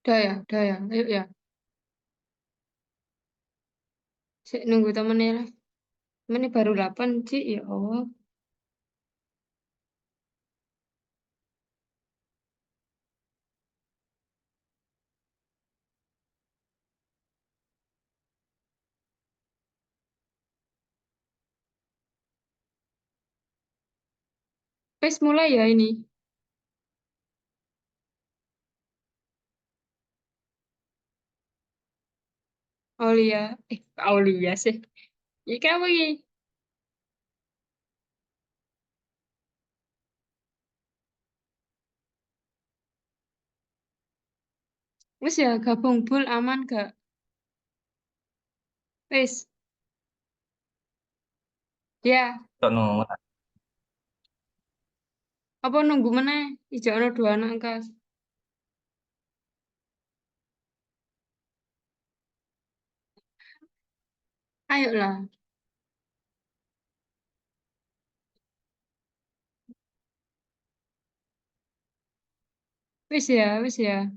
Udah ya, ayo ya. Sik nunggu temennya lah. Temennya baru 8 sih, ya Allah. Wes mulai ya ini. Aulia. Aulia sih. Iki apa iki? Wes ya, gabung bul aman gak? Wes, ya. Tono, Apa nunggu meneh? Ijo ono dua anak kas. Ayo lah. Wes ya, wes ya.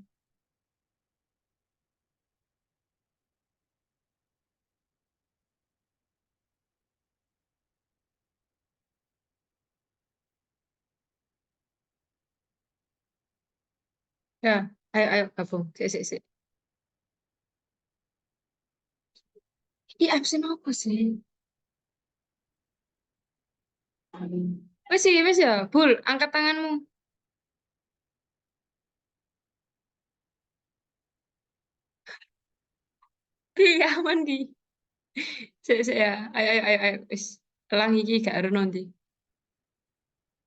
Ya, ayo gabung. Sik, sik, sik. Ih, absen apa sih? Wes sih, wes ya. Bul, angkat tanganmu. Di aman di. Sik, sik ya. Ayo. Wes. Elang iki gak ada nanti.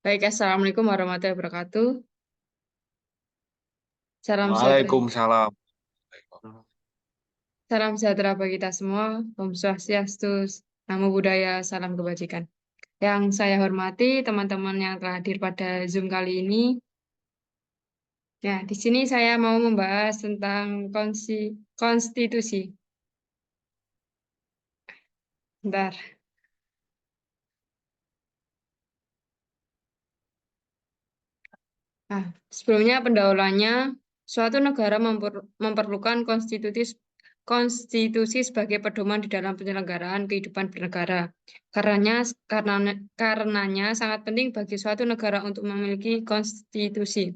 Baik, assalamualaikum warahmatullahi wabarakatuh. Salam sejahtera. Waalaikumsalam. Salam sejahtera bagi kita semua. Om Swastiastu, Namo Buddhaya, salam kebajikan. Yang saya hormati teman-teman yang telah hadir pada Zoom kali ini. Ya, di sini saya mau membahas tentang konstitusi. Bentar. Nah, sebelumnya pendahuluannya, suatu negara memerlukan konstitusi sebagai pedoman di dalam penyelenggaraan kehidupan bernegara. Karenanya sangat penting bagi suatu negara untuk memiliki konstitusi.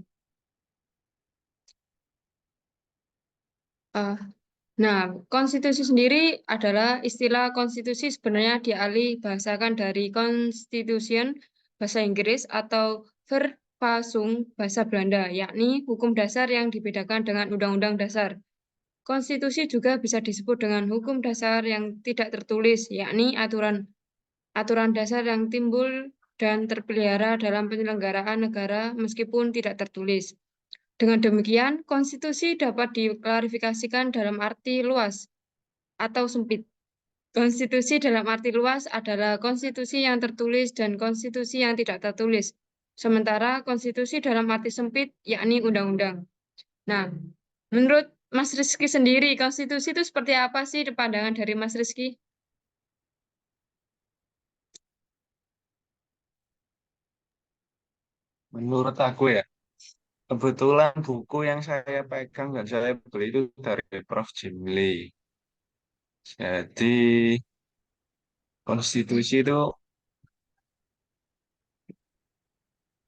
Eh, Nah, konstitusi sendiri adalah istilah konstitusi sebenarnya dialih bahasakan dari constitution bahasa Inggris atau Verfassung bahasa Belanda, yakni hukum dasar yang dibedakan dengan undang-undang dasar. Konstitusi juga bisa disebut dengan hukum dasar yang tidak tertulis, yakni aturan aturan dasar yang timbul dan terpelihara dalam penyelenggaraan negara meskipun tidak tertulis. Dengan demikian, konstitusi dapat diklarifikasikan dalam arti luas atau sempit. Konstitusi dalam arti luas adalah konstitusi yang tertulis dan konstitusi yang tidak tertulis. Sementara konstitusi dalam arti sempit, yakni undang-undang. Nah, menurut Mas Rizky sendiri, konstitusi itu seperti apa sih pandangan dari Mas Rizky? Menurut aku ya, kebetulan buku yang saya pegang dan saya beli itu dari Prof. Jimli. Jadi, konstitusi itu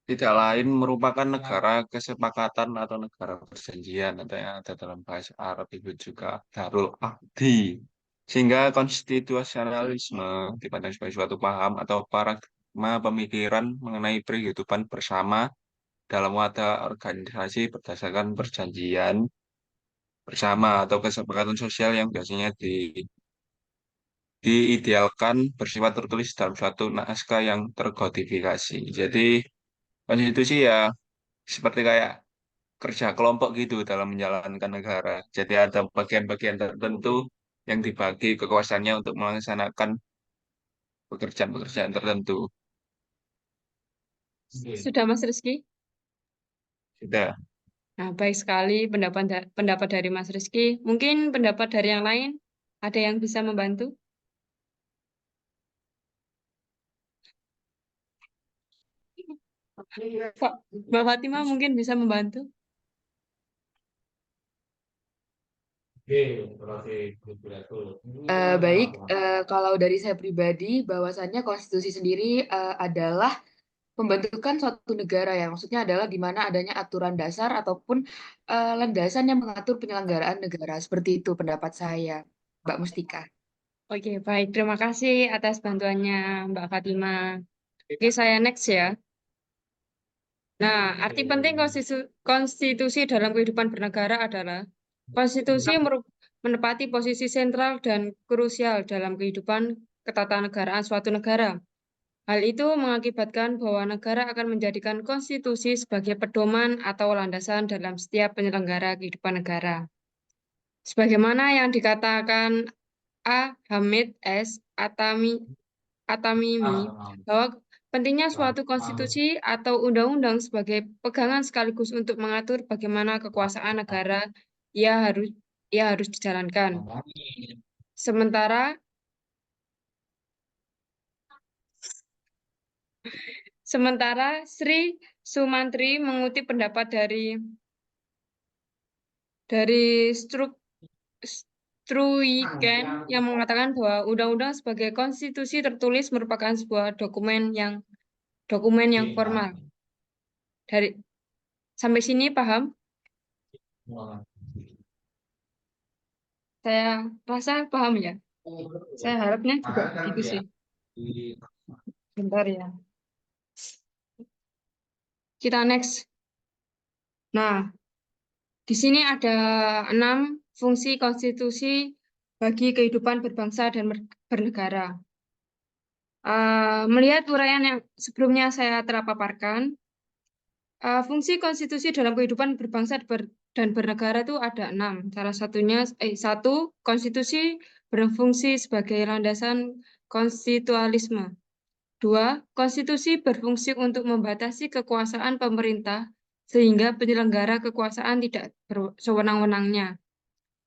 tidak lain merupakan negara kesepakatan atau negara perjanjian atau yang ada dalam bahasa Arab itu juga Darul Aqdi. Sehingga konstitusionalisme dipandang sebagai suatu paham atau paradigma pemikiran mengenai kehidupan bersama dalam wadah organisasi berdasarkan perjanjian bersama atau kesepakatan sosial yang biasanya diidealkan bersifat tertulis dalam suatu naskah yang terkodifikasi. Jadi konstitusi ya seperti kayak kerja kelompok gitu dalam menjalankan negara. Jadi ada bagian-bagian tertentu yang dibagi kekuasaannya untuk melaksanakan pekerjaan-pekerjaan tertentu. Sudah Mas Rizky? Sudah. Nah, baik sekali pendapat dari Mas Rizky. Mungkin pendapat dari yang lain ada yang bisa membantu? Mbak Fatima mungkin bisa membantu? Baik, kalau dari saya pribadi, bahwasannya konstitusi sendiri adalah pembentukan suatu negara ya. Maksudnya adalah di mana adanya aturan dasar ataupun landasan yang mengatur penyelenggaraan negara. Seperti itu pendapat saya, Mbak Mustika. Oke, baik. Terima kasih atas bantuannya, Mbak Fatima. Oke, saya next ya. Nah, arti penting konstitusi dalam kehidupan bernegara adalah konstitusi menepati posisi sentral dan krusial dalam kehidupan ketatanegaraan suatu negara. Hal itu mengakibatkan bahwa negara akan menjadikan konstitusi sebagai pedoman atau landasan dalam setiap penyelenggara kehidupan negara. Sebagaimana yang dikatakan A. Hamid S. Atamimi, bahwa pentingnya suatu konstitusi atau undang-undang sebagai pegangan sekaligus untuk mengatur bagaimana kekuasaan negara ia harus ia harus dijalankan. Sementara Sementara Sri Sumantri mengutip pendapat dari Struiken yang mengatakan bahwa undang-undang sebagai konstitusi tertulis merupakan sebuah dokumen yang formal. Dari sampai sini paham? Saya rasa paham ya. Saya harapnya juga begitu sih. Bentar ya. Kita next. Nah, di sini ada 6 fungsi konstitusi bagi kehidupan berbangsa dan bernegara. Melihat uraian yang sebelumnya saya telah paparkan, fungsi konstitusi dalam kehidupan berbangsa dan bernegara itu ada 6. Salah satunya, 1, konstitusi berfungsi sebagai landasan konstitualisme. 2, konstitusi berfungsi untuk membatasi kekuasaan pemerintah sehingga penyelenggara kekuasaan tidak sewenang-wenangnya.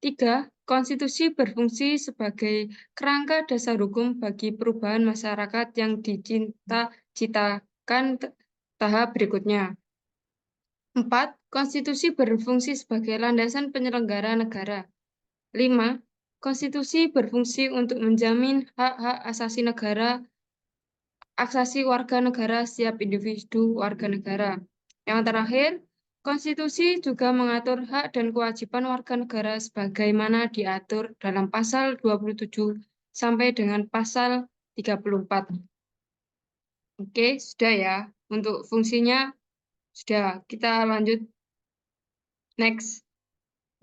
3, konstitusi berfungsi sebagai kerangka dasar hukum bagi perubahan masyarakat yang dicita-citakan tahap berikutnya. 4, konstitusi berfungsi sebagai landasan penyelenggara negara. 5, konstitusi berfungsi untuk menjamin hak-hak asasi negara, asasi warga negara setiap individu warga negara. Yang terakhir, konstitusi juga mengatur hak dan kewajiban warga negara sebagaimana diatur dalam pasal 27 sampai dengan pasal 34. Oke, sudah ya. Untuk fungsinya sudah. Kita lanjut next.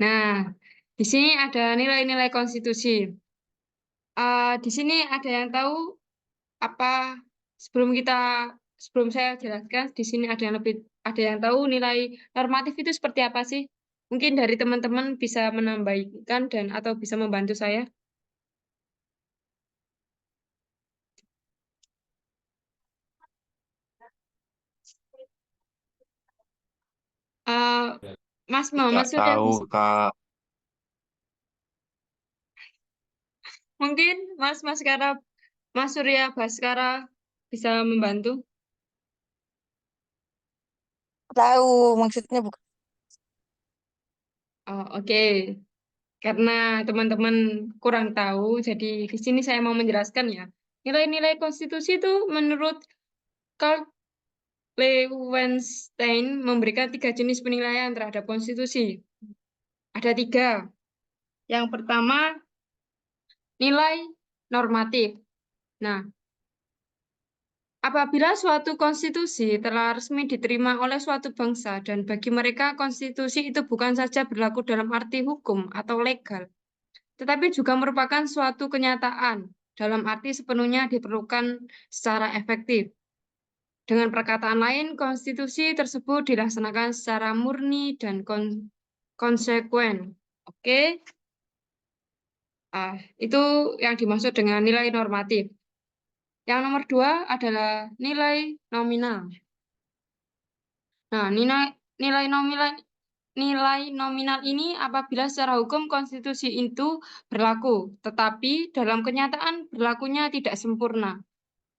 Nah, di sini ada nilai-nilai konstitusi. Di sini ada yang tahu apa sebelum saya jelaskan di sini ada yang tahu nilai normatif itu seperti apa sih? Mungkin dari teman-teman bisa menambahkan dan atau bisa membantu saya. Uh, Mas Tidak Muhammad Surya tahu, bisa. Kak. Mungkin Mas Surya Baskara bisa membantu. Tahu maksudnya bukan. Oh, oke. Karena teman-teman kurang tahu, jadi di sini saya mau menjelaskan ya. Nilai-nilai konstitusi itu menurut Karl Lewinstein memberikan 3 jenis penilaian terhadap konstitusi. Ada 3. Yang pertama, nilai normatif. Nah, apabila suatu konstitusi telah resmi diterima oleh suatu bangsa dan bagi mereka konstitusi itu bukan saja berlaku dalam arti hukum atau legal, tetapi juga merupakan suatu kenyataan dalam arti sepenuhnya diperlukan secara efektif. Dengan perkataan lain, konstitusi tersebut dilaksanakan secara murni dan konsekuen. Oke, itu yang dimaksud dengan nilai normatif. Yang nomor 2 adalah nilai nominal. Nah, nilai nominal ini apabila secara hukum konstitusi itu berlaku, tetapi dalam kenyataan berlakunya tidak sempurna,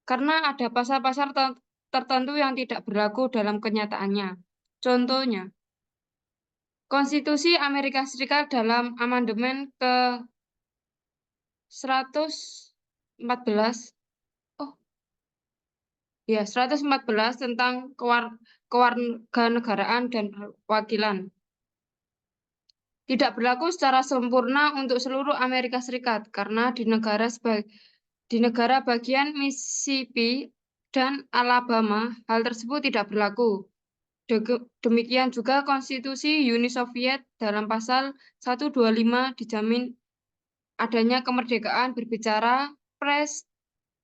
karena ada pasal-pasal tertentu yang tidak berlaku dalam kenyataannya. Contohnya, Konstitusi Amerika Serikat dalam amandemen ke 114 oh ya 114 tentang kewarganegaraan dan perwakilan tidak berlaku secara sempurna untuk seluruh Amerika Serikat karena di negara bagian Mississippi dan Alabama hal tersebut tidak berlaku. Demikian juga Konstitusi Uni Soviet dalam pasal 125 dijamin adanya kemerdekaan berbicara pers,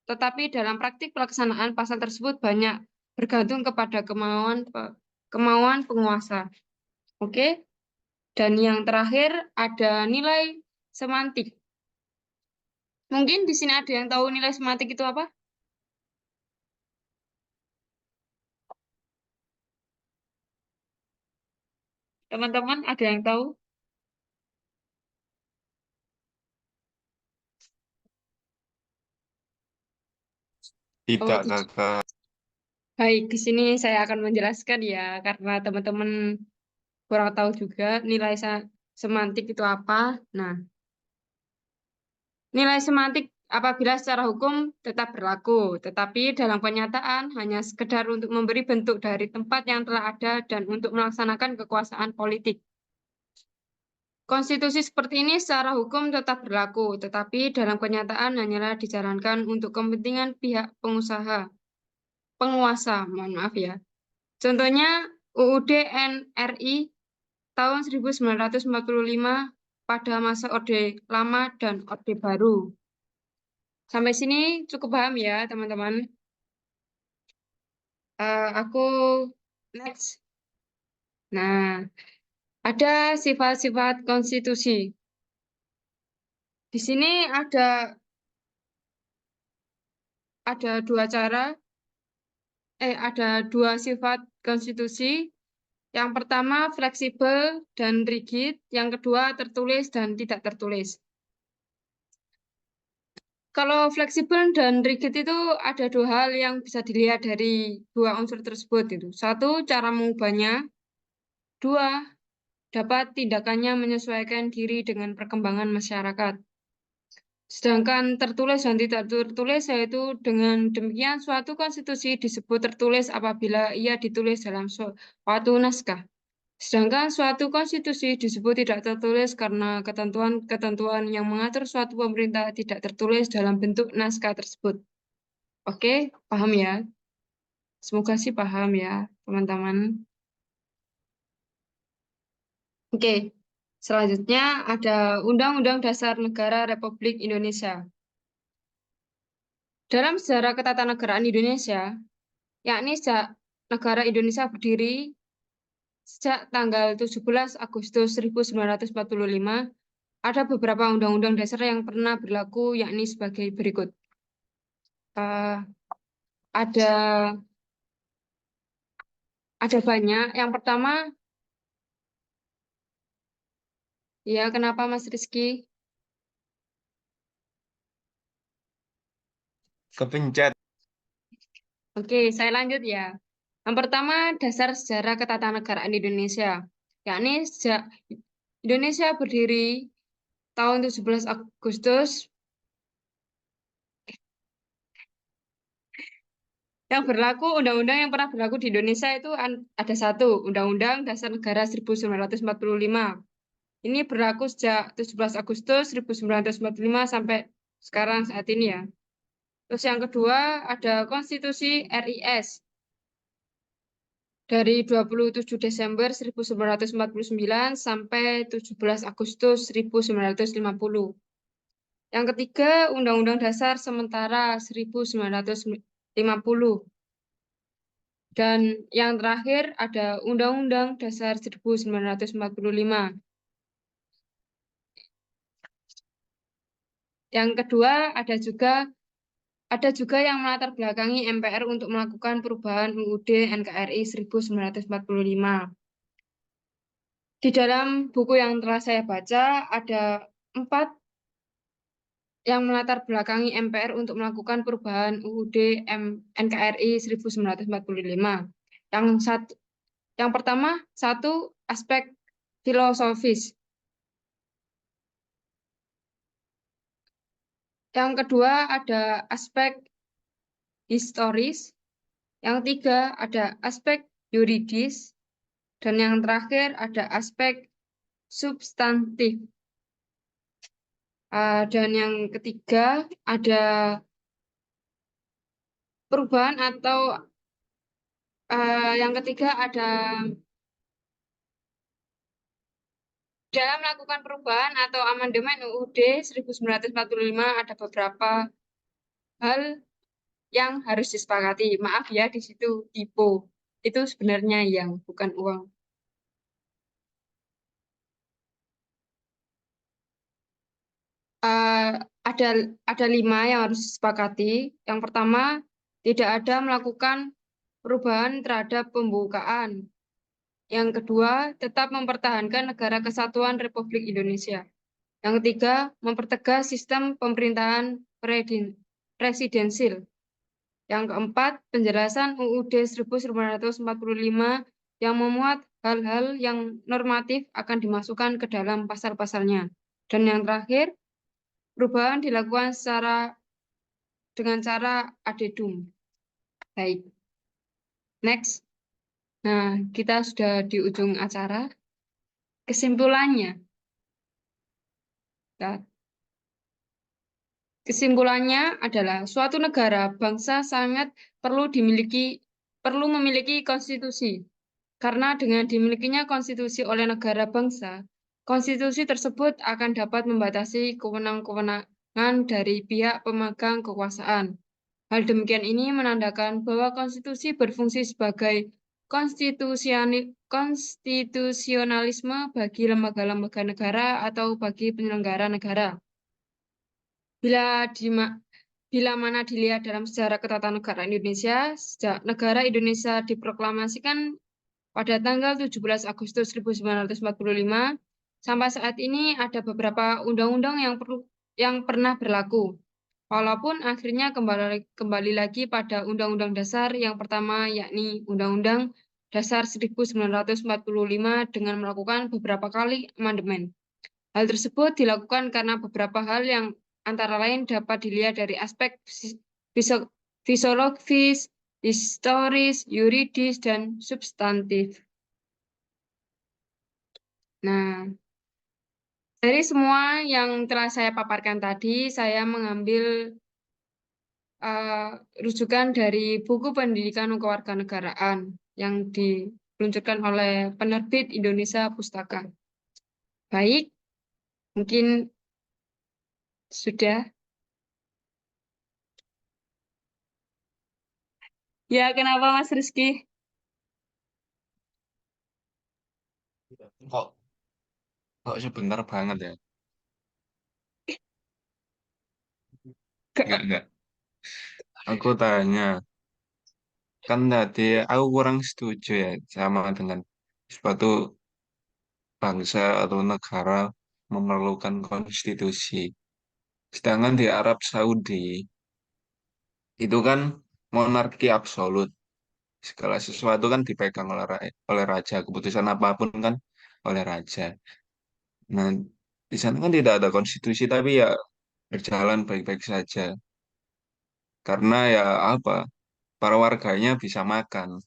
tetapi dalam praktik pelaksanaan pasal tersebut banyak bergantung kepada kemauan penguasa. Oke? Dan yang terakhir ada nilai semantik. Mungkin di sini ada yang tahu nilai semantik itu apa? Teman-teman ada yang tahu? Tidak, Oh, Kakak. baik, di sini saya akan menjelaskan ya, karena teman-teman kurang tahu juga nilai semantik itu apa. Nah, nilai semantik apabila secara hukum tetap berlaku, tetapi dalam kenyataan hanya sekedar untuk memberi bentuk dari tempat yang telah ada dan untuk melaksanakan kekuasaan politik. Konstitusi seperti ini secara hukum tetap berlaku, tetapi dalam kenyataan hanyalah dijalankan untuk kepentingan pihak penguasa, mohon maaf ya. Contohnya UUD NRI tahun 1945 pada masa Orde Lama dan Orde Baru. Sampai sini cukup paham ya, teman-teman. Aku next. Nah, ada sifat-sifat konstitusi. Di sini ada dua sifat konstitusi. Yang pertama fleksibel dan rigid, yang kedua tertulis dan tidak tertulis. Kalau fleksibel dan rigid itu ada dua hal yang bisa dilihat dari dua unsur tersebut itu. Satu, cara mengubahnya. Dua, dapat tindakannya menyesuaikan diri dengan perkembangan masyarakat. Sedangkan tertulis dan tidak tertulis yaitu dengan demikian suatu konstitusi disebut tertulis apabila ia ditulis dalam suatu naskah. Sedangkan suatu konstitusi disebut tidak tertulis karena ketentuan-ketentuan yang mengatur suatu pemerintah tidak tertulis dalam bentuk naskah tersebut. Oke, paham ya? Semoga sih paham ya, teman-teman. Oke, selanjutnya ada Undang-Undang Dasar Negara Republik Indonesia. Dalam sejarah ketatanegaraan Indonesia, yakni sejak negara Indonesia berdiri sejak tanggal 17 Agustus 1945, ada beberapa undang-undang dasar yang pernah berlaku, yakni sebagai berikut. Ada banyak. Yang pertama, ya kenapa Mas Rizky? Kepencet. Oke, saya lanjut ya. Yang pertama, dasar sejarah ketatanegaraan Indonesia, yakni sejak Indonesia berdiri tahun 17 Agustus yang berlaku, undang-undang yang pernah berlaku di Indonesia itu ada satu, Undang-Undang Dasar Negara 1945. Ini berlaku sejak 17 Agustus 1945 sampai sekarang saat ini ya. Terus yang kedua ada Konstitusi RIS dari 27 Desember 1949 sampai 17 Agustus 1950. Yang ketiga Undang-Undang Dasar Sementara 1950. Dan yang terakhir ada Undang-Undang Dasar 1945. Yang kedua ada juga yang melatar belakangi MPR untuk melakukan perubahan UUD NKRI 1945. Di dalam buku yang telah saya baca ada 4 yang melatar belakangi MPR untuk melakukan perubahan UUD NKRI 1945. Yang pertama, satu aspek filosofis. Yang kedua ada aspek historis. Yang ketiga ada aspek yuridis. Dan yang terakhir ada aspek substantif. Dan yang ketiga ada perubahan atau yang ketiga ada dalam melakukan perubahan atau amandemen UUD 1945 ada beberapa hal yang harus disepakati. Maaf ya, di situ typo. Itu sebenarnya yang bukan uang. Eh, ada ada 5 yang harus disepakati. Yang pertama, tidak ada melakukan perubahan terhadap pembukaan. Yang kedua, tetap mempertahankan negara kesatuan Republik Indonesia. Yang ketiga, mempertegas sistem pemerintahan presidensil. Yang keempat, penjelasan UUD 1945 yang memuat hal-hal yang normatif akan dimasukkan ke dalam pasal-pasalnya. Dan yang terakhir, perubahan dilakukan dengan cara adendum. Baik, next. Nah, kita sudah di ujung acara. Kesimpulannya, nah, kesimpulannya adalah suatu negara bangsa sangat perlu memiliki konstitusi. Karena dengan dimilikinya konstitusi oleh negara bangsa, konstitusi tersebut akan dapat membatasi kewenangan dari pihak pemegang kekuasaan. Hal demikian ini menandakan bahwa konstitusi berfungsi sebagai konstitusionalisme bagi lembaga-lembaga negara atau bagi penyelenggara negara. Bila mana dilihat dalam sejarah ketatanegaraan Indonesia, sejak negara Indonesia diproklamasikan pada tanggal 17 Agustus 1945, sampai saat ini ada beberapa undang-undang yang pernah berlaku. Walaupun akhirnya kembali lagi pada Undang-Undang Dasar yang pertama, yakni Undang-Undang Dasar 1945 dengan melakukan beberapa kali amandemen. Hal tersebut dilakukan karena beberapa hal yang antara lain dapat dilihat dari aspek fisiologis, historis, yuridis, dan substantif. Nah, dari semua yang telah saya paparkan tadi, saya mengambil rujukan dari buku pendidikan kewarganegaraan yang diluncurkan oleh penerbit Indonesia Pustaka. Baik, mungkin sudah. Ya, kenapa Mas Rizky? Kok kok sebentar banget ya? Enggak. Aku tanya, kan tadi aku kurang setuju ya sama dengan suatu bangsa atau negara memerlukan konstitusi. Sedangkan di Arab Saudi itu kan monarki absolut. Segala sesuatu kan dipegang oleh raja. Keputusan apapun kan oleh raja. Nah, di sana kan tidak ada konstitusi, tapi ya berjalan baik-baik saja. Karena ya apa, para warganya bisa makan.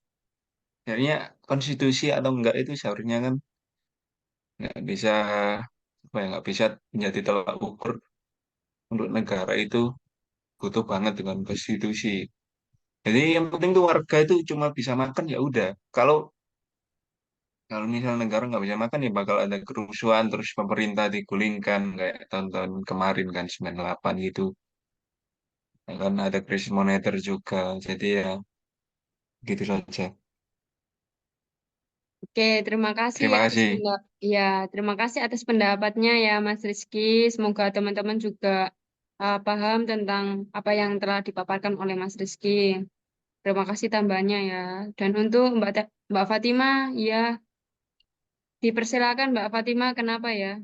Akhirnya konstitusi atau enggak itu seharusnya kan nggak bisa apa ya nggak bisa menjadi tolak ukur untuk negara itu butuh banget dengan konstitusi. Jadi yang penting tuh warga itu cuma bisa makan ya udah. Kalau kalau misalnya negara nggak bisa makan ya bakal ada kerusuhan terus pemerintah digulingkan kayak tahun-tahun kemarin kan 98 gitu. Ya kan ada krisis moneter juga. Jadi ya gitu saja. Oke, Terima kasih. ya, terima kasih atas pendapatnya ya Mas Rizky. Semoga teman-teman juga paham tentang apa yang telah dipaparkan oleh Mas Rizky. Terima kasih tambahannya ya. Dan untuk Mbak Fatima, ya dipersilakan Mbak Fatima, kenapa ya?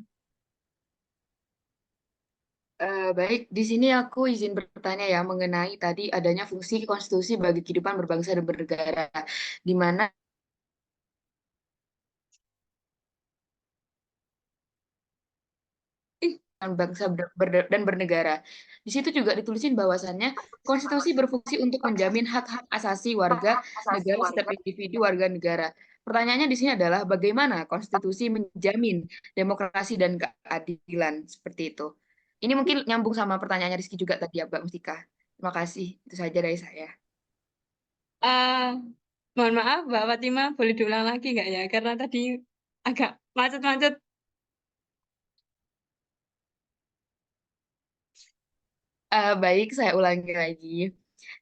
Baik, di sini aku izin bertanya ya mengenai tadi adanya fungsi konstitusi bagi kehidupan berbangsa dan bernegara, di mana bangsa dan bernegara. Di situ juga ditulisin bahwasannya konstitusi berfungsi untuk menjamin hak-hak asasi warga negara setiap individu warga negara. Pertanyaannya di sini adalah bagaimana konstitusi menjamin demokrasi dan keadilan seperti itu. Ini mungkin nyambung sama pertanyaannya Rizky juga tadi ya, Mbak Mustika. Terima kasih. Itu saja dari saya. Eh, mohon maaf, Mbak Fatima, boleh diulang lagi nggak ya? Karena tadi agak macet-macet. Baik, saya ulangi lagi.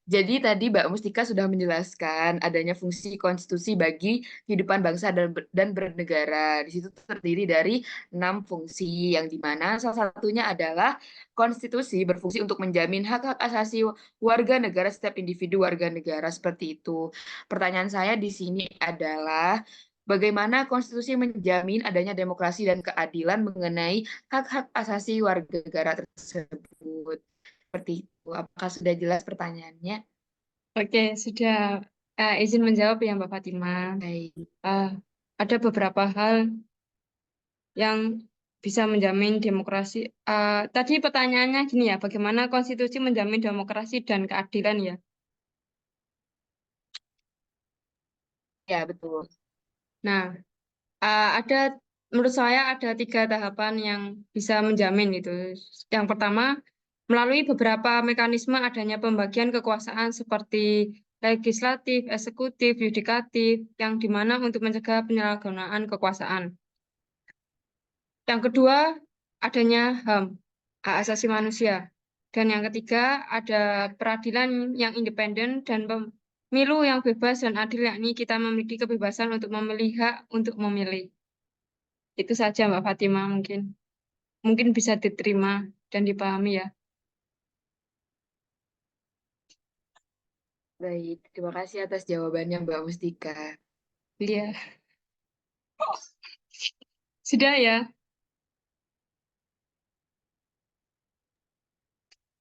Jadi tadi Mbak Mustika sudah menjelaskan adanya fungsi konstitusi bagi kehidupan bangsa dan bernegara. Di situ terdiri dari 6 fungsi, yang dimana salah satunya adalah konstitusi berfungsi untuk menjamin hak-hak asasi warga negara setiap individu warga negara seperti itu. Pertanyaan saya di sini adalah bagaimana konstitusi menjamin adanya demokrasi dan keadilan mengenai hak-hak asasi warga negara tersebut. Seperti itu. Apakah sudah jelas pertanyaannya? Oke, sudah izin menjawab ya Mbak Fatima. Baik. Eh, ada beberapa hal yang bisa menjamin demokrasi. Tadi pertanyaannya gini ya, bagaimana konstitusi menjamin demokrasi dan keadilan ya? Ya, betul. Nah, ada menurut saya ada 3 tahapan yang bisa menjamin itu. Yang pertama, melalui beberapa mekanisme adanya pembagian kekuasaan seperti legislatif, eksekutif, yudikatif, yang dimana untuk mencegah penyalahgunaan kekuasaan. Yang kedua, adanya HAM, hak asasi manusia. Dan yang ketiga, ada peradilan yang independen dan pemilu yang bebas dan adil, yakni kita memiliki kebebasan untuk memilih hak untuk memilih. Itu saja Mbak Fatima mungkin. Mungkin bisa diterima dan dipahami ya. Baik, terima kasih atas jawabannya Mbak Mustika. Iya, sudah ya.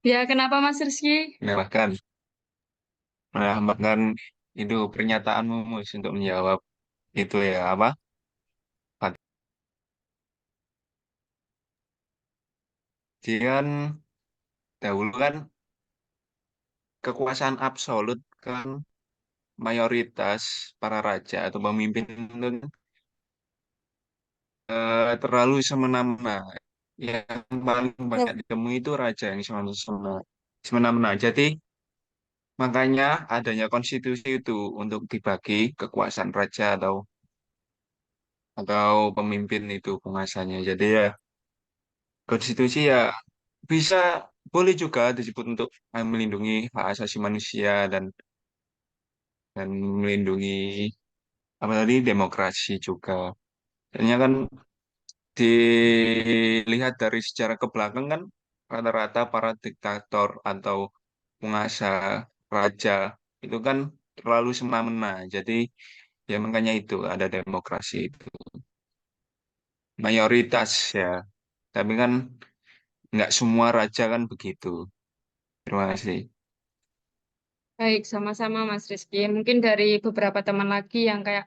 Ya, kenapa Mas Rizky? Nah, bahkan itu pernyataanmu Mus, untuk menjawab itu ya apa? Jadi kan dahulu kan kekuasaan absolut kan mayoritas para raja atau pemimpin itu kan, terlalu semena-mena. Yang paling Ya, banyak ditemui itu raja yang semena-mena. Semena-mena. Jadi makanya adanya konstitusi itu untuk dibagi kekuasaan raja atau pemimpin itu penguasanya. Jadi ya konstitusi ya bisa boleh juga disebut untuk melindungi hak asasi manusia dan melindungi apa tadi demokrasi juga. Soalnya kan dilihat dari sejarah ke belakang kan rata-rata para diktator atau penguasa raja itu kan terlalu semena-mena. Jadi ya makanya itu ada demokrasi itu mayoritas ya. Tapi kan nggak semua raja kan begitu. Terima kasih. Baik, sama-sama Mas Rizky. Mungkin dari beberapa teman lagi yang kayak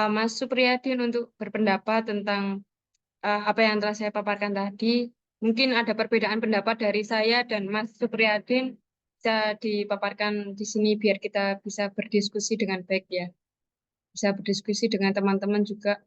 Mas Supriyadin untuk berpendapat tentang apa yang telah saya paparkan tadi. Mungkin ada perbedaan pendapat dari saya dan Mas Supriyadin bisa dipaparkan di sini biar kita bisa berdiskusi dengan baik ya. Bisa berdiskusi dengan teman-teman juga.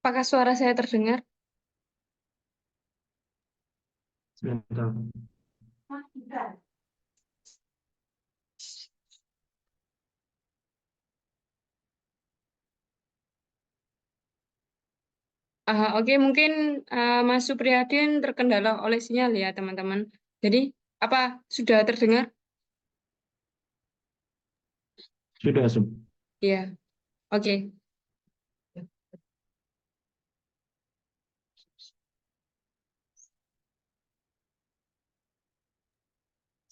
Apakah suara saya terdengar? Sebentar. Oke, mungkin Mas Supriyadin terkendala oleh sinyal ya, teman-teman. Jadi, apa sudah terdengar? Sudah, Ya, oke.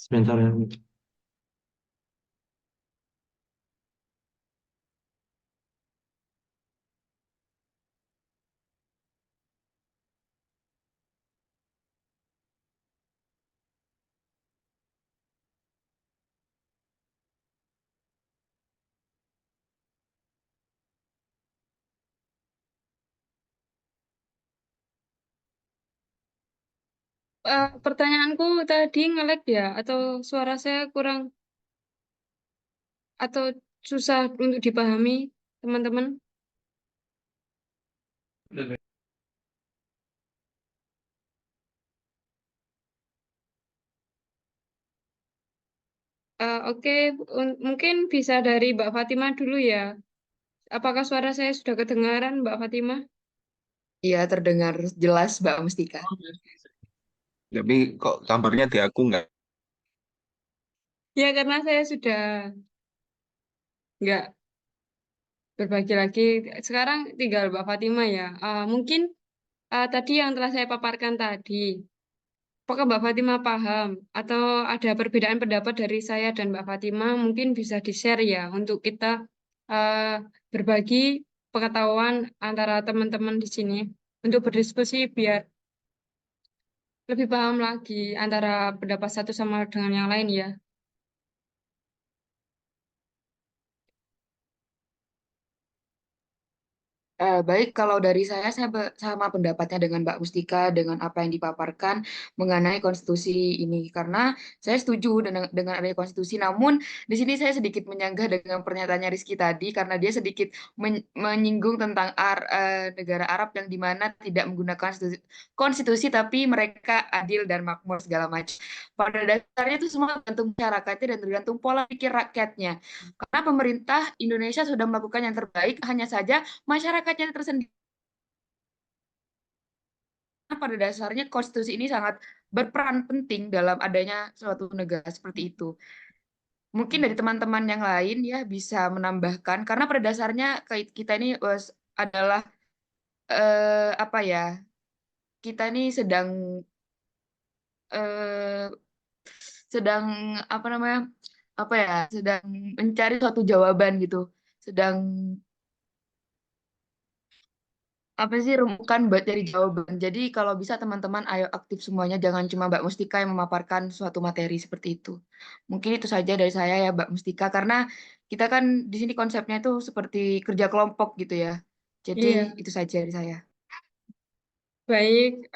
sebentar ya. Pertanyaanku tadi nge-lag ya, atau suara saya kurang, atau susah untuk dipahami, teman-teman? Oke, mungkin bisa dari Mbak Fatima dulu ya. Apakah suara saya sudah kedengaran, Mbak Fatima? Iya, terdengar jelas, Mbak Mustika. Tapi kok kabarnya di aku nggak? Ya, karena saya sudah nggak berbagi lagi. Sekarang tinggal Mbak Fatima ya. Mungkin tadi yang telah saya paparkan tadi, apakah Mbak Fatima paham atau ada perbedaan pendapat dari saya dan Mbak Fatima? Mungkin bisa di-share ya untuk kita uh, berbagi pengetahuan antara teman-teman di sini untuk berdiskusi biar lebih paham lagi antara pendapat satu sama dengan yang lain ya. Baik, kalau dari saya sama pendapatnya dengan Mbak Mustika dengan apa yang dipaparkan mengenai konstitusi ini. Karena saya setuju dengan adanya konstitusi, namun di sini saya sedikit menyanggah dengan pernyataannya Rizky tadi, karena dia sedikit menyinggung tentang negara Arab yang dimana tidak menggunakan konstitusi, tapi mereka adil dan makmur segala macam. Pada dasarnya itu semua tergantung masyarakatnya dan tergantung pola pikir rakyatnya. Karena pemerintah Indonesia sudah melakukan yang terbaik, hanya saja masyarakatnya tersendiri. Pada dasarnya konstitusi ini sangat berperan penting dalam adanya suatu negara seperti itu. Mungkin dari teman-teman yang lain ya bisa menambahkan, karena pada dasarnya kita ini adalah apa ya, kita ini eh, sedang apa namanya, apa ya, sedang mencari suatu jawaban gitu, sedang apa sih rumukan buat dari jawaban. Jadi kalau bisa teman-teman ayo aktif semuanya, jangan cuma Mbak Mustika yang memaparkan suatu materi seperti itu. Mungkin itu saja dari saya ya Mbak Mustika, karena kita kan di sini konsepnya itu seperti kerja kelompok gitu ya. Jadi Iya, itu saja dari saya. baik.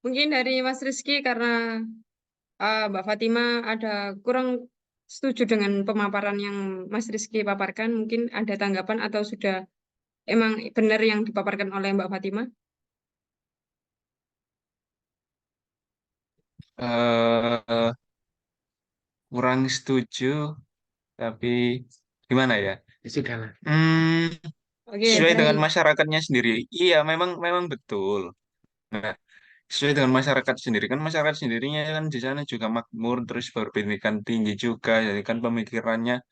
Mungkin dari Mas Rizky karena Mbak Fatima ada kurang setuju dengan pemaparan yang Mas Rizky paparkan. Mungkin ada tanggapan atau sudah emang benar yang dipaparkan oleh Mbak Fatima? eh Kurang setuju, tapi gimana ya? Ya sudahlah. Oke, Sesuai dengan baik. masyarakatnya sendiri. Iya, memang memang betul. Nah, sesuai dengan masyarakat sendiri kan masyarakat sendirinya kan di sana juga makmur terus berpendidikan tinggi juga, jadi kan pemikirannya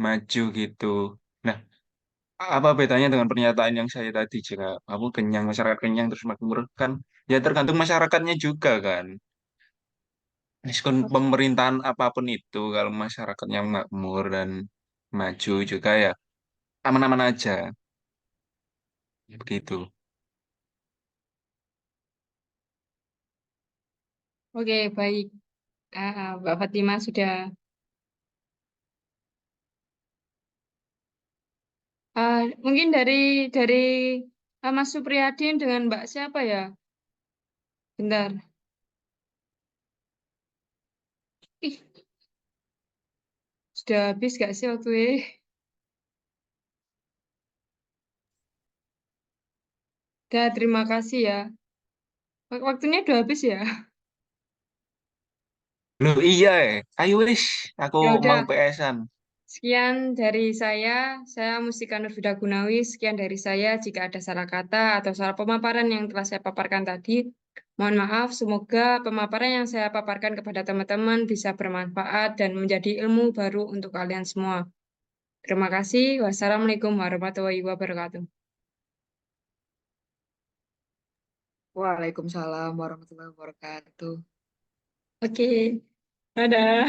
maju gitu. Nah, apa bedanya dengan pernyataan yang saya tadi jika kamu kenyang masyarakat kenyang terus makmur kan? Ya tergantung masyarakatnya juga kan. Meskipun pemerintahan apapun itu, kalau masyarakatnya makmur dan maju juga ya aman-aman aja, begitu. Oke, baik. Mbak Fatima sudah. Mungkin dari Mas Supriyadin dengan Mbak siapa ya? Bentar. Ih, sudah habis gak sih waktu ini? Dah, terima kasih ya. Waktunya udah habis ya. Loh iya ayo wis, aku Ya mau udah. PS-an. Sekian dari saya Mustika Nurfida Gunawi. Sekian dari saya. Jika ada salah kata atau salah pemaparan yang telah saya paparkan tadi, mohon maaf. Semoga pemaparan yang saya paparkan kepada teman-teman bisa bermanfaat dan menjadi ilmu baru untuk kalian semua. Terima kasih. Wassalamualaikum warahmatullahi wabarakatuh. Waalaikumsalam warahmatullahi wabarakatuh. Oke, dadah.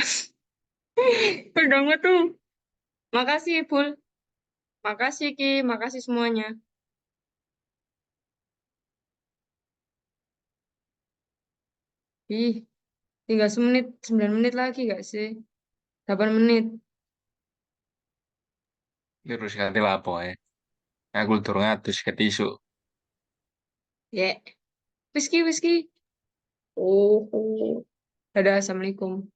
Udah tuh. Makasih, Bul. Makasih, Ki. Makasih semuanya. Ih, tinggal 9 menit lagi gak sih? 8 menit. Terus ganti lapo aku durung atus ke tisu. Ya. Whisky, whisky. Oh, dadah, assalamualaikum.